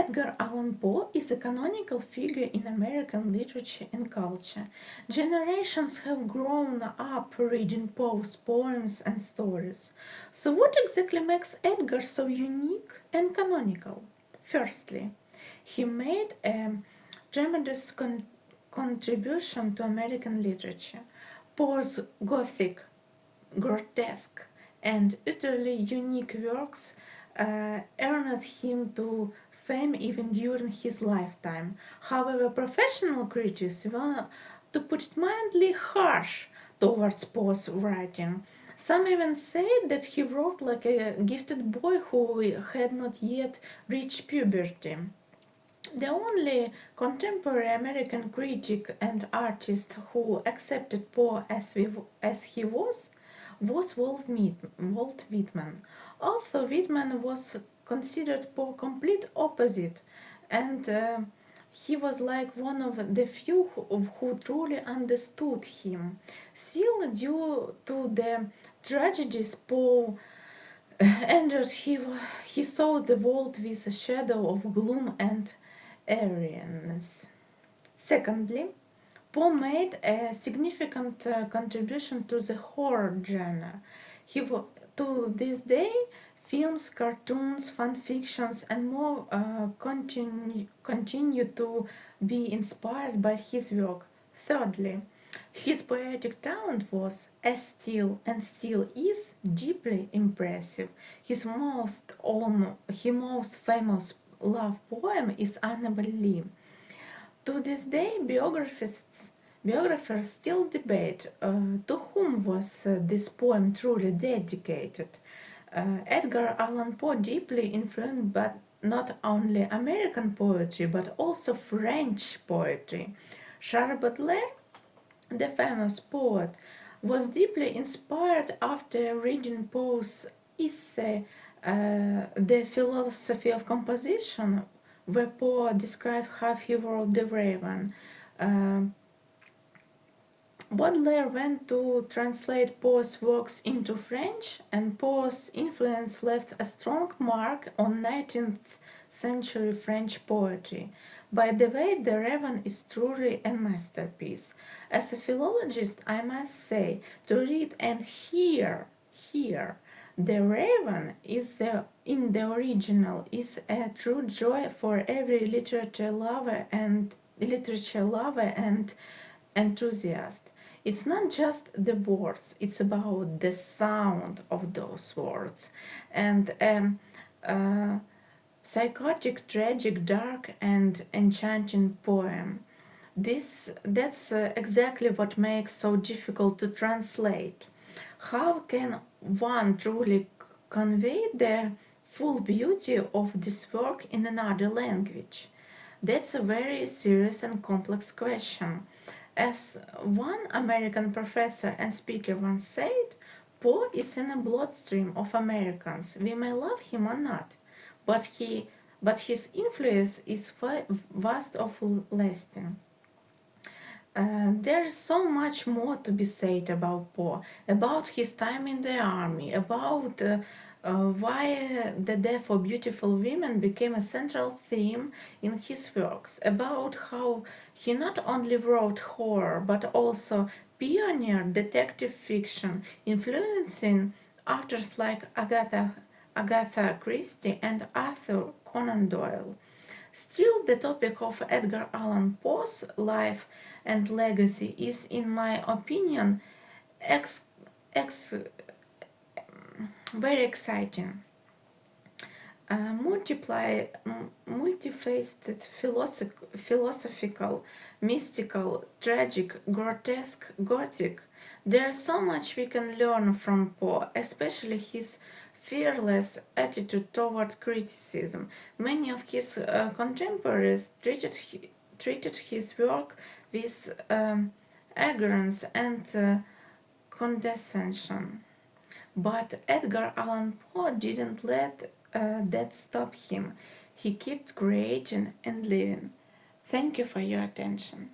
Edgar Allan Poe is a canonical figure in American literature and culture. Generations have grown up reading Poe's poems and stories. So, what exactly makes Edgar so unique and canonical? Firstly, he made a tremendous contribution to American literature. Poe's Gothic, grotesque, and utterly unique works earned him to fame even during his lifetime. However, professional critics were, to put it mildly, harsh towards Poe's writing. Some even said that he wrote like a gifted boy who had not yet reached puberty. The only contemporary American critic and artist who accepted Poe as he was Walt Whitman. Although Whitman was considered Poe complete opposite, and he was like one of the few who truly understood him. Still, due to the tragedies Poe entered, he saw the world with a shadow of gloom and Arianness. Secondly, Poe made a significant contribution to the horror genre. To this day, films, cartoons, fan fictions, and more continue to be inspired by his work. Thirdly, his poetic talent was, and still is, deeply impressive. His most famous love poem is Annabel Lee. To this day, biographers still debate to whom was this poem truly dedicated. Edgar Allan Poe deeply influenced but not only American poetry but also French poetry. Charles Baudelaire, the famous poet, was deeply inspired after reading Poe's essay The Philosophy of Composition, where Poe described how he wrote The Raven. Baudelaire went to translate Poe's works into French, and Poe's influence left a strong mark on 19th century French poetry. By the way, The Raven is truly a masterpiece. As a philologist, I must say, to read and hear The Raven in the original is a true joy for every literature lover and enthusiast. It's not just the words, it's about the sound of those words. And psychotic, tragic, dark, and enchanting poem. That's exactly what makes so difficult to translate. How can one truly convey the full beauty of this work in another language? That's a very serious and complex question. As one American professor and speaker once said, Poe is in the bloodstream of Americans. We may love him or not, but his influence is vast of lasting. There is so much more to be said about Poe, about his time in the army, about why the death of beautiful women became a central theme in his works, about how he not only wrote horror but also pioneered detective fiction, influencing authors like Agatha Christie and Arthur Conan Doyle. Still, the topic of Edgar Allan Poe's life and legacy is, in my opinion, very exciting. Multifaceted, philosophical, mystical, tragic, grotesque, gothic. There's so much we can learn from Poe, especially his fearless attitude toward criticism. Many of his contemporaries treated his work with arrogance and condescension. But Edgar Allan Poe didn't let that stop him. He kept creating and living. Thank you for your attention.